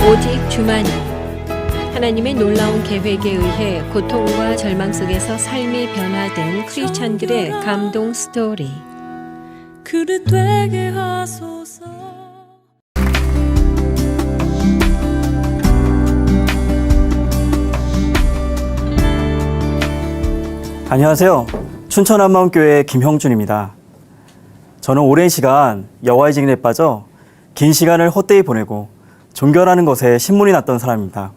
오직 주만이. 하나님의 놀라운 계획에 의해 고통과 절망 속에서 삶이 변화된 크리스찬들의 감동 스토리. 그릇 되게 하소서. 안녕하세요. 춘천 한마음교회 김형준입니다. 저는 오랜 시간 여호와의 증인에 빠져 긴 시간을 헛되이 보내고 종교라는 것에 신문이 났던 사람입니다.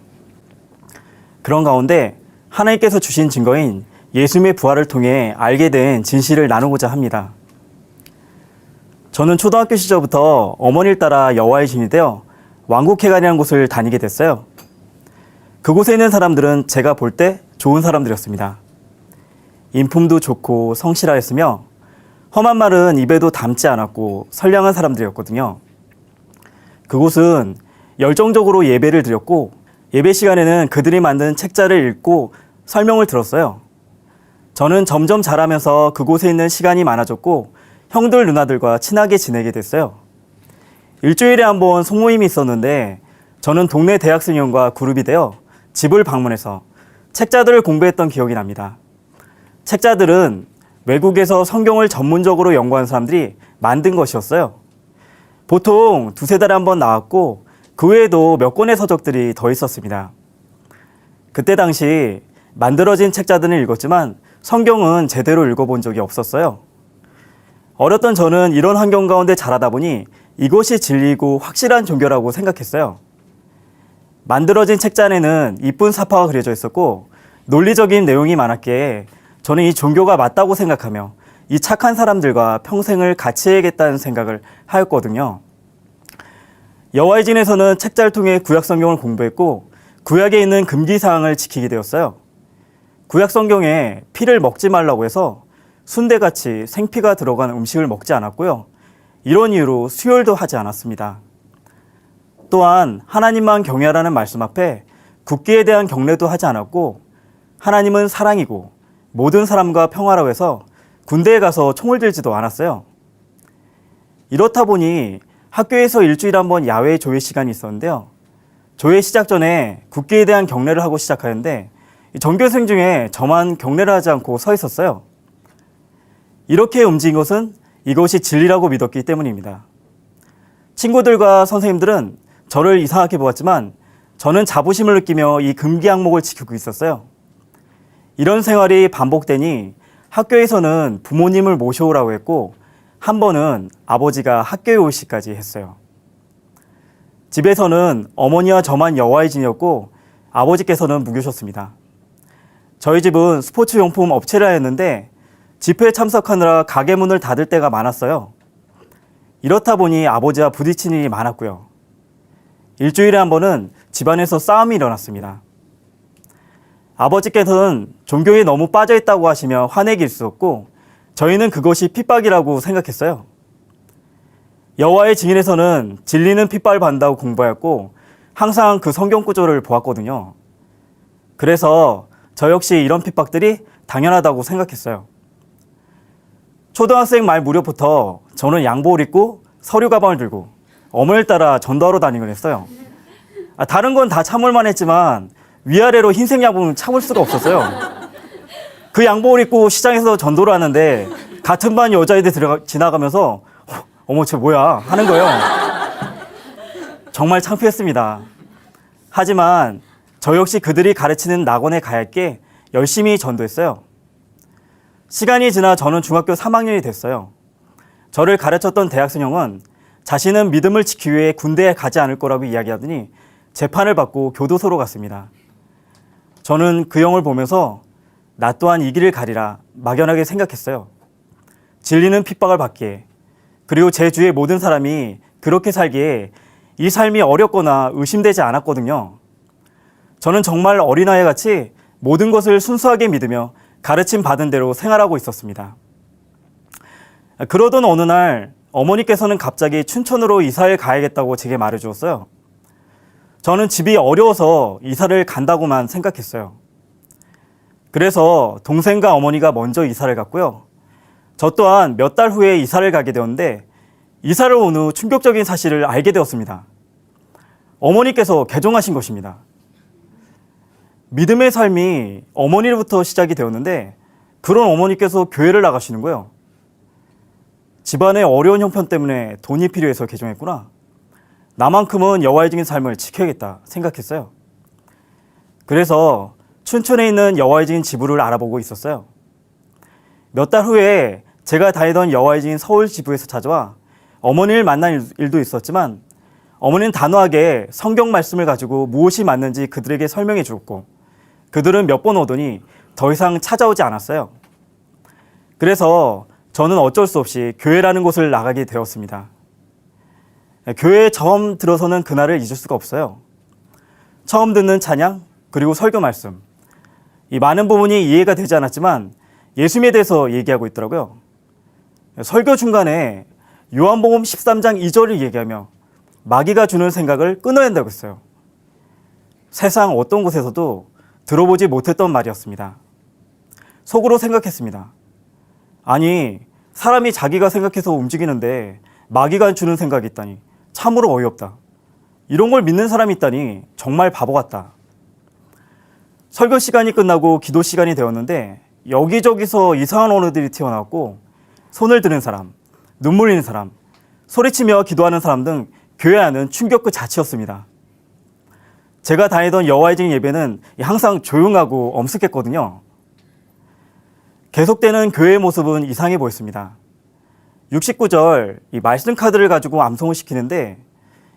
그런 가운데 하나님께서 주신 증거인 예수님의 부활을 통해 알게 된 진실을 나누고자 합니다. 저는 초등학교 시절부터 어머니를 따라 여호와의 증인이 되어 왕국회관이라는 곳을 다니게 됐어요. 그곳에 있는 사람들은 제가 볼 때 좋은 사람들이었습니다. 인품도 좋고 성실하였으며 험한 말은 입에도 담지 않았고 선량한 사람들이었거든요. 그곳은 열정적으로 예배를 드렸고 예배 시간에는 그들이 만든 책자를 읽고 설명을 들었어요. 저는 점점 자라면서 그곳에 있는 시간이 많아졌고 형들 누나들과 친하게 지내게 됐어요. 일주일에 한 번 소모임이 있었는데 저는 동네 대학생형과 그룹이 되어 집을 방문해서 책자들을 공부했던 기억이 납니다. 책자들은 외국에서 성경을 전문적으로 연구한 사람들이 만든 것이었어요. 보통 두세 달에 한 번 나왔고 그 외에도 몇 권의 서적들이 더 있었습니다. 그때 당시 만들어진 책자들은 읽었지만 성경은 제대로 읽어본 적이 없었어요. 어렸던 저는 이런 환경 가운데 자라다 보니 이것이 진리이고 확실한 종교라고 생각했어요. 만들어진 책자에는 이쁜 사파가 그려져 있었고 논리적인 내용이 많았기에 저는 이 종교가 맞다고 생각하며 이 착한 사람들과 평생을 같이 해야겠다는 생각을 하였거든요. 여호와의 증인에서는 책자를 통해 구약 성경을 공부했고 구약에 있는 금기 사항을 지키게 되었어요. 구약 성경에 피를 먹지 말라고 해서 순대같이 생피가 들어간 음식을 먹지 않았고요. 이런 이유로 수혈도 하지 않았습니다. 또한 하나님만 경외하라는 말씀 앞에 국기에 대한 경례도 하지 않았고 하나님은 사랑이고 모든 사람과 평화라고 해서 군대에 가서 총을 들지도 않았어요. 이렇다 보니 학교에서 일주일에 한 번 야외 조회 시간이 있었는데요. 조회 시작 전에 국기에 대한 경례를 하고 시작하는데 전교생 중에 저만 경례를 하지 않고 서 있었어요. 이렇게 움직인 것은 이것이 진리라고 믿었기 때문입니다. 친구들과 선생님들은 저를 이상하게 보았지만 저는 자부심을 느끼며 이 금기 항목을 지키고 있었어요. 이런 생활이 반복되니 학교에서는 부모님을 모셔오라고 했고 한 번은 아버지가 학교에 오시기까지 했어요. 집에서는 어머니와 저만 여호와의 증인이었고 아버지께서는 무교셨습니다. 저희 집은 스포츠 용품 업체를 하였는데 집회에 참석하느라 가게 문을 닫을 때가 많았어요. 이렇다 보니 아버지와 부딪히는 일이 많았고요. 일주일에 한 번은 집안에서 싸움이 일어났습니다. 아버지께서는 종교에 너무 빠져있다고 하시며 화내기 있었고 저희는 그것이 핍박이라고 생각했어요. 여호와의 증인에서는 진리는 핍박을 받는다고 공부하였고 항상 그 성경 구절을 보았거든요. 그래서 저 역시 이런 핍박들이 당연하다고 생각했어요. 초등학생 말 무렵부터 저는 양복을 입고 서류 가방을 들고 어머니를 따라 전도하러 다니곤 했어요. 다른 건 다 참을만 했지만 위아래로 흰색 양복은 참을 수가 없었어요. 그 양복을 입고 시장에서 전도를 하는데 같은 반 여자애들 지나가면서 어머 쟤 뭐야 하는 거예요. 정말 창피했습니다. 하지만 저 역시 그들이 가르치는 낙원에 가야 할게 열심히 전도했어요. 시간이 지나 저는 중학교 3학년이 됐어요. 저를 가르쳤던 대학생 형은 자신은 믿음을 지키기 위해 군대에 가지 않을 거라고 이야기하더니 재판을 받고 교도소로 갔습니다. 저는 그 형을 보면서 나 또한 이 길을 가리라 막연하게 생각했어요. 진리는 핍박을 받기에 그리고 제 주위의 모든 사람이 그렇게 살기에 이 삶이 어렵거나 의심되지 않았거든요. 저는 정말 어린아이같이 모든 것을 순수하게 믿으며 가르침 받은 대로 생활하고 있었습니다. 그러던 어느 날 어머니께서는 갑자기 춘천으로 이사를 가야겠다고 제게 말해주었어요. 저는 집이 어려워서 이사를 간다고만 생각했어요. 그래서 동생과 어머니가 먼저 이사를 갔고요. 저 또한 몇 달 후에 이사를 가게 되었는데 이사를 온 후 충격적인 사실을 알게 되었습니다. 어머니께서 개종하신 것입니다. 믿음의 삶이 어머니로부터 시작이 되었는데 그런 어머니께서 교회를 나가시는 거예요. 집안의 어려운 형편 때문에 돈이 필요해서 개종했구나. 나만큼은 여호와의 증인 삶을 지켜야겠다 생각했어요. 그래서 춘천에 있는 여호와의 증인 지부를 알아보고 있었어요. 몇 달 후에 제가 다니던 여호와의 증인 서울 지부에서 찾아와 어머니를 만난 일도 있었지만 어머니는 단호하게 성경 말씀을 가지고 무엇이 맞는지 그들에게 설명해 주었고 그들은 몇 번 오더니 더 이상 찾아오지 않았어요. 그래서 저는 어쩔 수 없이 교회라는 곳을 나가게 되었습니다. 교회에 처음 들어서는 그날을 잊을 수가 없어요. 처음 듣는 찬양 그리고 설교 말씀, 이 많은 부분이 이해가 되지 않았지만 예수님에 대해서 얘기하고 있더라고요. 설교 중간에 요한복음 13장 2절을 얘기하며 마귀가 주는 생각을 끊어야 한다고 했어요. 세상 어떤 곳에서도 들어보지 못했던 말이었습니다. 속으로 생각했습니다. 아니, 사람이 자기가 생각해서 움직이는데 마귀가 주는 생각이 있다니 참으로 어이없다. 이런 걸 믿는 사람이 있다니 정말 바보 같다. 설교 시간이 끝나고 기도 시간이 되었는데 여기저기서 이상한 언어들이 튀어나왔고 손을 드는 사람, 눈물 흘리는 사람, 소리치며 기도하는 사람 등 교회 안은 충격 그 자체였습니다. 제가 다니던 여호와의 증인 예배는 항상 조용하고 엄숙했거든요. 계속되는 교회의 모습은 이상해 보였습니다. 69절 이 말씀 카드를 가지고 암송을 시키는데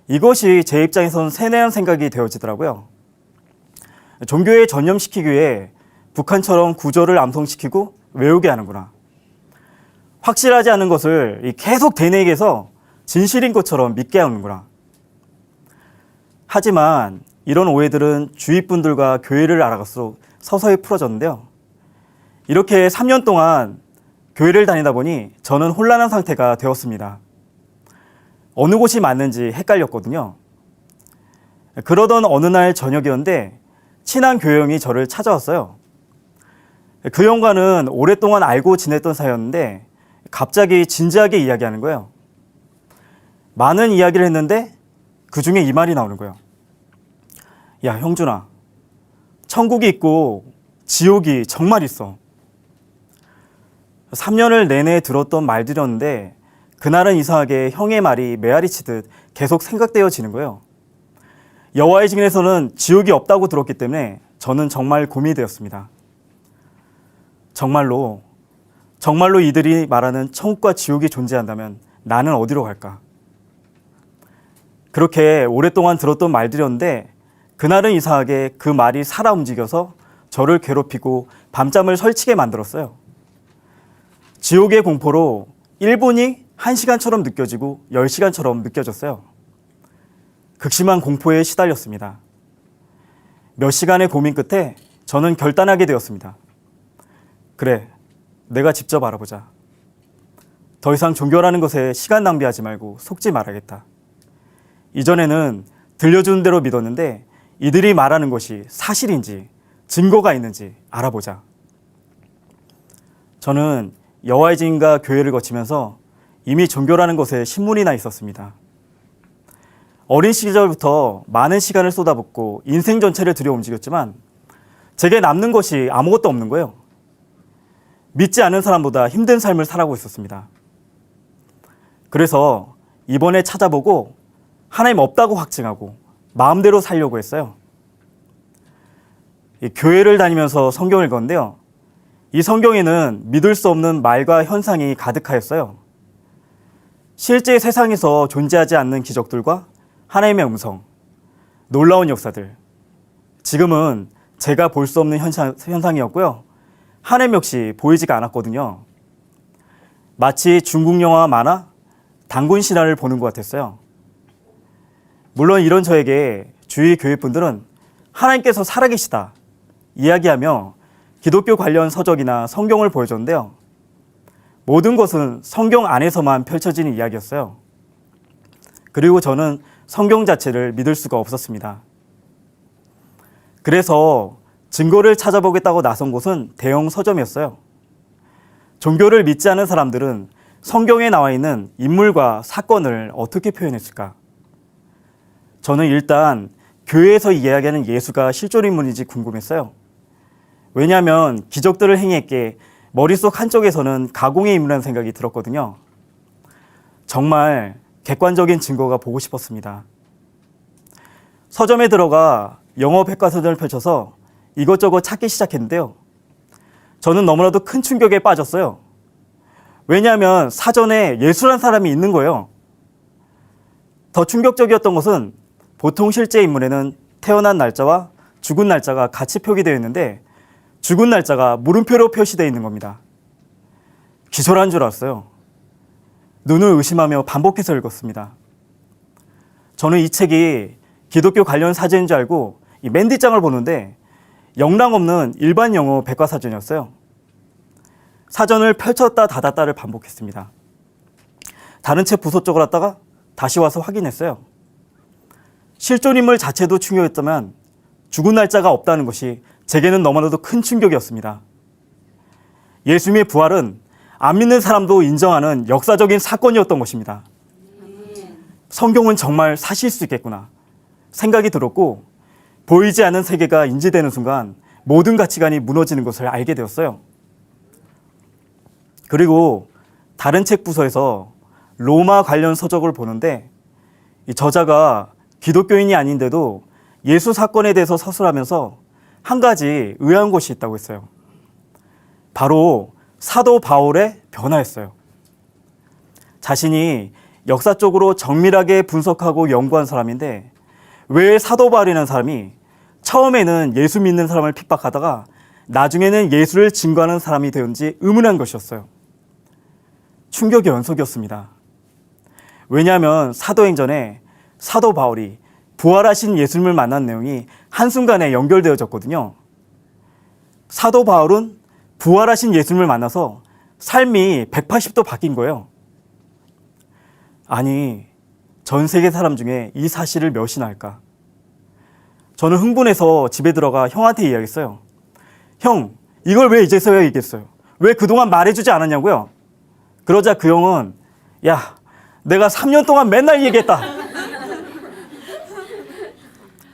이것이 제 입장에선 세뇌한 생각이 되어지더라고요. 종교에 전념시키기 위해 북한처럼 구절을 암송시키고 외우게 하는구나. 확실하지 않은 것을 계속 되뇌이게해서 진실인 것처럼 믿게 하는구나. 하지만 이런 오해들은 주위 분들과 교회를 알아갈수록 서서히 풀어졌는데요. 이렇게 3년 동안 교회를 다니다 보니 저는 혼란한 상태가 되었습니다. 어느 곳이 맞는지 헷갈렸거든요. 그러던 어느 날 저녁이었는데 친한 교회 형이 저를 찾아왔어요. 그 형과는 오랫동안 알고 지냈던 사이였는데 갑자기 진지하게 이야기하는 거예요. 많은 이야기를 했는데 그 중에 이 말이 나오는 거예요. 야, 형준아, 천국이 있고 지옥이 정말 있어. 3년을 내내 들었던 말들이었는데 그날은 이상하게 형의 말이 메아리 치듯 계속 생각되어지는 거예요. 여호와의 증인에서는 지옥이 없다고 들었기 때문에 저는 정말 고민이 되었습니다. 정말로 이들이 말하는 천국과 지옥이 존재한다면 나는 어디로 갈까? 그렇게 오랫동안 들었던 말들이었는데 그날은 이상하게 그 말이 살아 움직여서 저를 괴롭히고 밤잠을 설치게 만들었어요. 지옥의 공포로 1분이 1시간처럼 느껴지고 10시간처럼 느껴졌어요. 극심한 공포에 시달렸습니다. 몇 시간의 고민 끝에 저는 결단하게 되었습니다. 그래, 내가 직접 알아보자. 더 이상 종교라는 것에 시간 낭비하지 말고 속지 말아야겠다. 이전에는 들려주는 대로 믿었는데 이들이 말하는 것이 사실인지 증거가 있는지 알아보자. 저는 여호와의 증인과 교회를 거치면서 이미 종교라는 것에 신문이 나 있었습니다. 어린 시절부터 많은 시간을 쏟아붓고 인생 전체를 들여 움직였지만 제게 남는 것이 아무것도 없는 거예요. 믿지 않은 사람보다 힘든 삶을 살아가고 있었습니다. 그래서 이번에 찾아보고 하나님 없다고 확증하고 마음대로 살려고 했어요. 이 교회를 다니면서 성경을 읽었는데요. 이 성경에는 믿을 수 없는 말과 현상이 가득하였어요. 실제 세상에서 존재하지 않는 기적들과 하나님의 음성, 놀라운 역사들. 지금은 제가 볼 수 없는 현상이었고요. 하나님 역시 보이지가 않았거든요. 마치 중국 영화 만화 단군 신화를 보는 것 같았어요. 물론 이런 저에게 주위 교회분들은 하나님께서 살아계시다 이야기하며 기독교 관련 서적이나 성경을 보여줬는데요. 모든 것은 성경 안에서만 펼쳐지는 이야기였어요. 그리고 저는 성경 자체를 믿을 수가 없었습니다. 그래서 증거를 찾아보겠다고 나선 곳은 대형 서점이었어요. 종교를 믿지 않은 사람들은 성경에 나와 있는 인물과 사건을 어떻게 표현했을까? 저는 일단 교회에서 이야기하는 예수가 실존 인물인지 궁금했어요. 왜냐하면 기적들을 행했기에 머릿속 한쪽에서는 가공의 인물이라는 생각이 들었거든요. 정말 객관적인 증거가 보고 싶었습니다. 서점에 들어가 영어 백과사전을 펼쳐서 이것저것 찾기 시작했는데요. 저는 너무나도 큰 충격에 빠졌어요. 왜냐하면 사전에 예수란 사람이 있는 거예요. 더 충격적이었던 것은 보통 실제 인물에는 태어난 날짜와 죽은 날짜가 같이 표기되어 있는데 죽은 날짜가 물음표로 표시되어 있는 겁니다. 기절한 줄 알았어요. 눈을 의심하며 반복해서 읽었습니다. 저는 이 책이 기독교 관련 사전인 줄 알고 이 맨 뒷장을 보는데 영락 없는 일반 영어 백과사전이었어요. 사전을 펼쳤다 닫았다를 반복했습니다. 다른 책 부서 쪽을 갔다가 다시 와서 확인했어요. 실존 인물 자체도 충격이었다면 죽은 날짜가 없다는 것이 제게는 너무나도 큰 충격이었습니다. 예수님의 부활은 안 믿는 사람도 인정하는 역사적인 사건이었던 것입니다. 성경은 정말 사실일 수 있겠구나 생각이 들었고, 보이지 않는 세계가 인지되는 순간 모든 가치관이 무너지는 것을 알게 되었어요. 그리고 다른 책 부서에서 로마 관련 서적을 보는데 이 저자가 기독교인이 아닌데도 예수 사건에 대해서 서술하면서 한 가지 의아한 것이 있다고 했어요. 바로 사도 바울의 변화였어요. 자신이 역사적으로 정밀하게 분석하고 연구한 사람인데 왜 사도 바울이라는 사람이 처음에는 예수 믿는 사람을 핍박하다가 나중에는 예수를 증거하는 사람이 되었는지 의문한 것이었어요. 충격의 연속이었습니다. 왜냐하면 사도행전에 사도 바울이 부활하신 예수님을 만난 내용이 한순간에 연결되어졌거든요. 사도 바울은 부활하신 예수님을 만나서 삶이 180도 바뀐 거예요. 아니, 전 세계 사람 중에 이 사실을 몇이나 할까? 저는 흥분해서 집에 들어가 형한테 이야기했어요. 형, 이걸 왜 이제서야 얘기했어요? 왜 그동안 말해주지 않았냐고요? 그러자 그 형은, 야, 내가 3년 동안 맨날 얘기했다.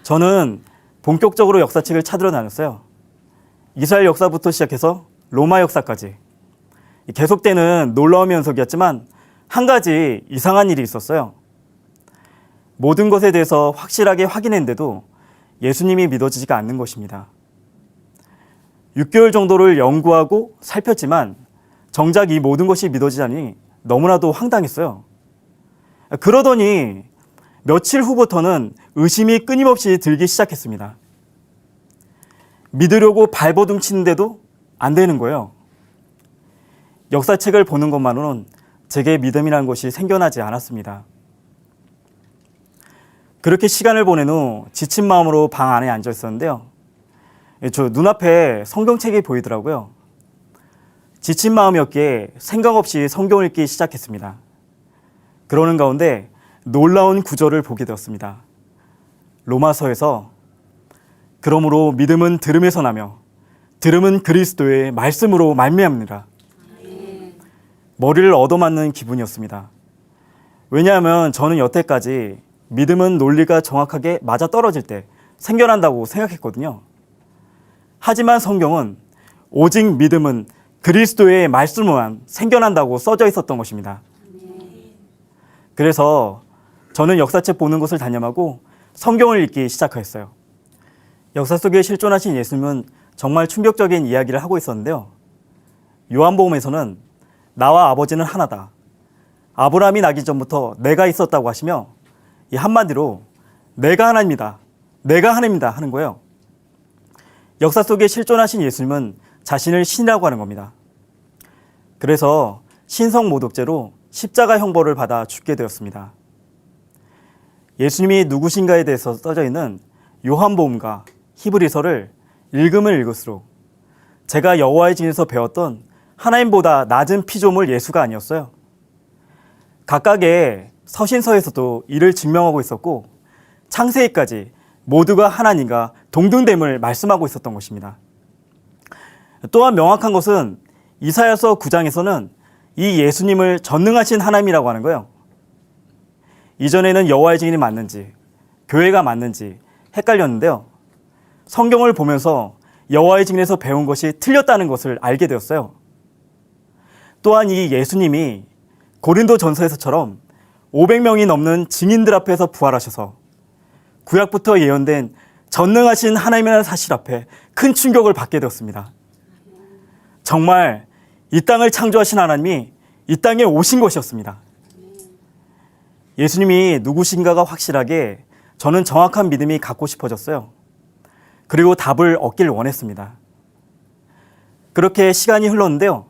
저는 본격적으로 역사책을 찾으러 다녔어요. 이스라엘 역사부터 시작해서 로마 역사까지. 계속되는 놀라운 연속이었지만 한 가지 이상한 일이 있었어요. 모든 것에 대해서 확실하게 확인했는데도 예수님이 믿어지지가 않는 것입니다. 6개월 정도를 연구하고 살폈지만 정작 이 모든 것이 믿어지다니 너무나도 황당했어요. 그러더니 며칠 후부터는 의심이 끊임없이 들기 시작했습니다. 믿으려고 발버둥 치는데도 안 되는 거예요. 역사책을 보는 것만으로는 제게 믿음이라는 것이 생겨나지 않았습니다. 그렇게 시간을 보낸 후 지친 마음으로 방 안에 앉아 있었는데요. 저 눈앞에 성경책이 보이더라고요. 지친 마음이었기에 생각 없이 성경을 읽기 시작했습니다. 그러는 가운데 놀라운 구절을 보게 되었습니다. 로마서에서 그러므로 믿음은 들음에서 나며 들음은 그리스도의 말씀으로 말미암느니라. 머리를 얻어맞는 기분이었습니다. 왜냐하면 저는 여태까지 믿음은 논리가 정확하게 맞아떨어질 때 생겨난다고 생각했거든요. 하지만 성경은 오직 믿음은 그리스도의 말씀으로만 생겨난다고 써져 있었던 것입니다. 그래서 저는 역사책 보는 것을 단념하고 성경을 읽기 시작하였어요. 역사 속에 실존하신 예수님은 정말 충격적인 이야기를 하고 있었는데요. 요한복음에서는 나와 아버지는 하나다. 아브라함이 나기 전부터 내가 있었다고 하시며 이 한마디로 내가 하나입니다. 내가 하나입니다 하는 거예요. 역사 속에 실존하신 예수님은 자신을 신이라고 하는 겁니다. 그래서 신성모독죄로 십자가 형벌을 받아 죽게 되었습니다. 예수님이 누구신가에 대해서 써져 있는 요한복음과 히브리서를 읽으면 읽을수록 제가 여호와의 증인에서 배웠던 하나님보다 낮은 피조물 예수가 아니었어요. 각각의 서신서에서도 이를 증명하고 있었고 창세기까지 모두가 하나님과 동등됨을 말씀하고 있었던 것입니다. 또한 명확한 것은 이사야서 9장에서는 이 예수님을 전능하신 하나님이라고 하는 거예요. 이전에는 여호와의 증인이 맞는지 교회가 맞는지 헷갈렸는데요. 성경을 보면서 여호와의 증인에서 배운 것이 틀렸다는 것을 알게 되었어요. 또한 이 예수님이 고린도 전서에서처럼 500명이 넘는 증인들 앞에서 부활하셔서 구약부터 예언된 전능하신 하나님이라는 사실 앞에 큰 충격을 받게 되었습니다. 정말 이 땅을 창조하신 하나님이 이 땅에 오신 것이었습니다. 예수님이 누구신가가 확실하게 저는 정확한 믿음이 갖고 싶어졌어요. 그리고 답을 얻길 원했습니다. 그렇게 시간이 흘렀는데요.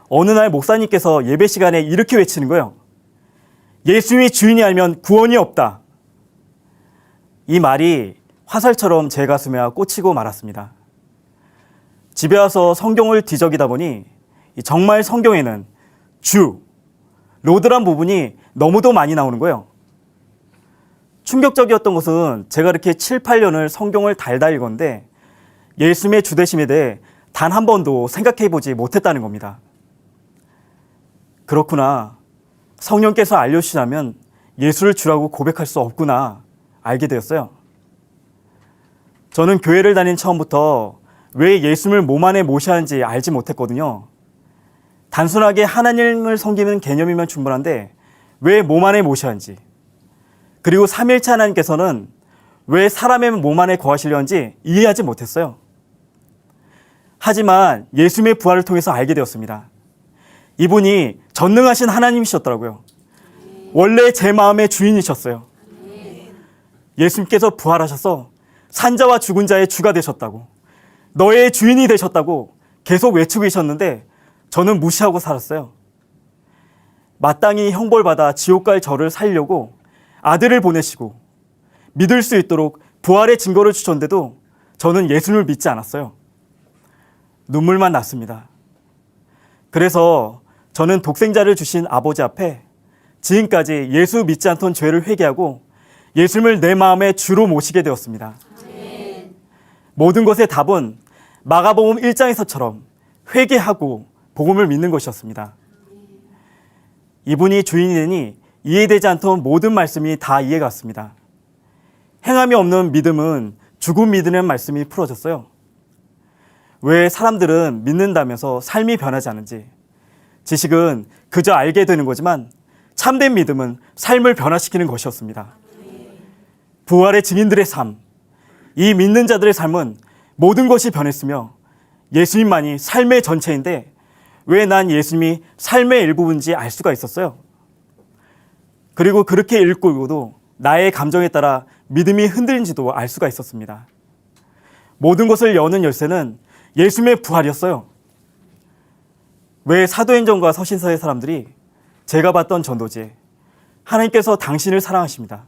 어느 날 목사님께서 예배 시간에 이렇게 외치는 거예요. 예수님이 주인이 알면 구원이 없다. 이 말이 화살처럼 제 가슴에 꽂히고 말았습니다. 집에 와서 성경을 뒤적이다 보니 정말 성경에는 주, 로드란 부분이 너무도 많이 나오는 거예요. 충격적이었던 것은 제가 이렇게 7, 8년을 성경을 달달 읽었는데 예수님의 주되심에 대해 단 한 번도 생각해 보지 못했다는 겁니다. 그렇구나. 성령께서 알려주시라면 예수를 주라고 고백할 수 없구나 알게 되었어요. 저는 교회를 다닌 처음부터 왜 예수님을 몸 안에 모셔야 하는지 알지 못했거든요. 단순하게 하나님을 섬기는 개념이면 충분한데 왜 몸 안에 모셔야 하는지, 그리고 삼위일체 하나님께서는 왜 사람의 몸 안에 거하시려 하는지 이해하지 못했어요. 하지만 예수님의 부활을 통해서 알게 되었습니다. 이분이 전능하신 하나님이셨더라고요. 원래 제 마음의 주인이셨어요. 예수님께서 부활하셔서 산자와 죽은 자의 주가 되셨다고, 너의 주인이 되셨다고 계속 외치고 계셨는데 저는 무시하고 살았어요. 마땅히 형벌받아 지옥 갈 저를 살려고 아들을 보내시고 믿을 수 있도록 부활의 증거를 주셨는데도 저는 예수님을 믿지 않았어요. 눈물만 났습니다. 그래서 저는 독생자를 주신 아버지 앞에 지금까지 예수 믿지 않던 죄를 회개하고 예수님을 내 마음의 주로 모시게 되었습니다. 모든 것의 답은 마가복음 1장에서처럼 회개하고 복음을 믿는 것이었습니다. 이분이 주인이 되니 이해되지 않던 모든 말씀이 다 이해가 갔습니다. 행함이 없는 믿음은 죽음 믿으는 말씀이 풀어졌어요. 왜 사람들은 믿는다면서 삶이 변하지 않은지, 지식은 그저 알게 되는 거지만 참된 믿음은 삶을 변화시키는 것이었습니다. 부활의 증인들의 삶, 이 믿는 자들의 삶은 모든 것이 변했으며 예수님만이 삶의 전체인데 왜 난 예수님이 삶의 일부분인지 알 수가 있었어요. 그리고 그렇게 읽고도 나의 감정에 따라 믿음이 흔들린지도 알 수가 있었습니다. 모든 것을 여는 열쇠는 예수님의 부활이었어요. 왜 사도행전과 서신서의 사람들이 제가 봤던 전도지에 하나님께서 당신을 사랑하십니다,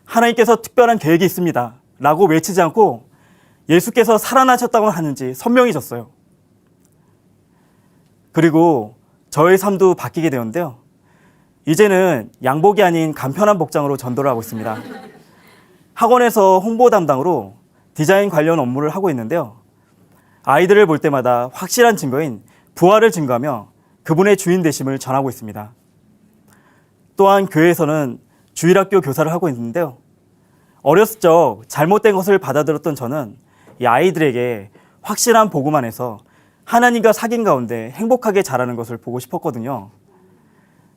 하나님께서 특별한 계획이 있습니다 라고 외치지 않고 예수께서 살아나셨다고 하는지 선명해졌어요. 그리고 저의 삶도 바뀌게 되었는데요. 이제는 양복이 아닌 간편한 복장으로 전도를 하고 있습니다. 학원에서 홍보 담당으로 디자인 관련 업무를 하고 있는데요. 아이들을 볼 때마다 확실한 증거인 부활을 증거하며 그분의 주인 되심을 전하고 있습니다. 또한 교회에서는 주일학교 교사를 하고 있는데요. 어렸을 적 잘못된 것을 받아들였던 저는 이 아이들에게 확실한 복음 안에서 하나님과 사귐 가운데 행복하게 자라는 것을 보고 싶었거든요.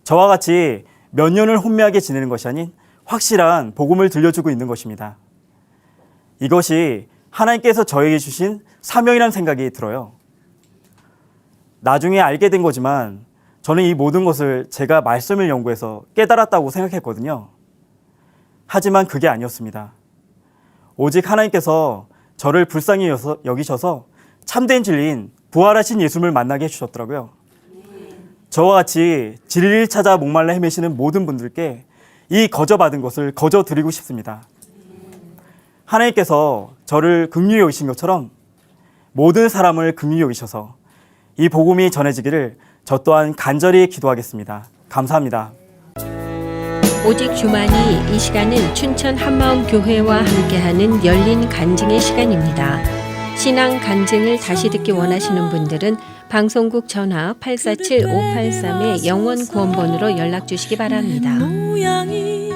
저와 같이 몇 년을 혼미하게 지내는 것이 아닌 확실한 복음을 들려주고 있는 것입니다. 이것이 하나님께서 저에게 주신 사명이라는 생각이 들어요. 나중에 알게 된 거지만 저는 이 모든 것을 제가 말씀을 연구해서 깨달았다고 생각했거든요. 하지만 그게 아니었습니다. 오직 하나님께서 저를 불쌍히 여기셔서 참된 진리인 부활하신 예수님을 만나게 해주셨더라고요. 저와 같이 진리를 찾아 목말라 헤매시는 모든 분들께 이 거저받은 것을 거저 드리고 싶습니다. 하나님께서 저를 긍휼히 여기신 것처럼 모든 사람을 긍휼히 여기셔서 이 복음이 전해지기를 저 또한 간절히 기도하겠습니다. 감사합니다. 오직 주만이 이 시간은 춘천 한마음 교회와 함께하는 열린 간증의 시간입니다. 신앙 간증을 다시 듣기 원하시는 분들은 방송국 전화 847-583의 영원 구원번호로 연락 주시기 바랍니다. 모양이